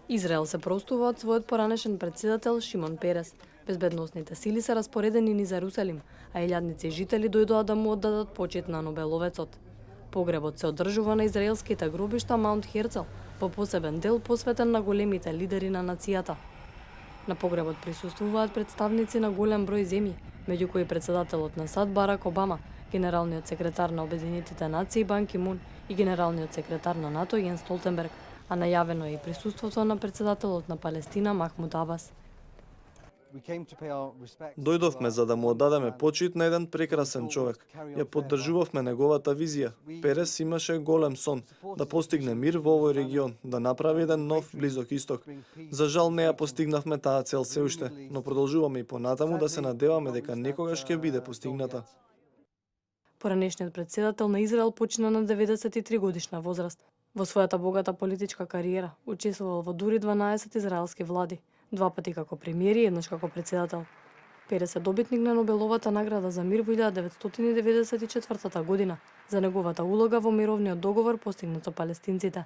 Израел се простува од својот поранешен председател Шимон Перес. Безбедносните сили се распоредени низ Ерусалим, а илјадници жители дојдоа да му оддадат почит на Нобеловецот. Погребот се одржува на израелските гробишта Маунт Херцел, во посебен дел посветен на големите лидери на нацијата. На погребот присуствуваат представници на голем број земји, меѓу кои председателот на САД Барак Обама, генералниот секретар на Обединетите нации Бан Ки Мун и генералниот секретар на НАТО Јенс Столтенберг, а најавено е и присуството на председателот на Палестина Махмуд Абас. Дојдовме за да му оддадеме почит на еден прекрасен човек. Ја поддржувавме неговата визија. Перес имаше голем сон да постигне мир во овој регион, да направи еден нов Близок Исток. За жал не ја постигнавме таа цел се уште, но продолжуваме и понатаму да се надеваме дека некогаш ќе биде постигната. Поранешниот председател на Израел почина на 93 годишна возраст. Во својата богата политичка кариера учествувал во дури 12 израелски влади, 2 пати како премиер и еднаш како председател. Перес е добитник на Нобеловата награда за мир во 1994 година за неговата улога во мировниот договор постигнат со палестинците.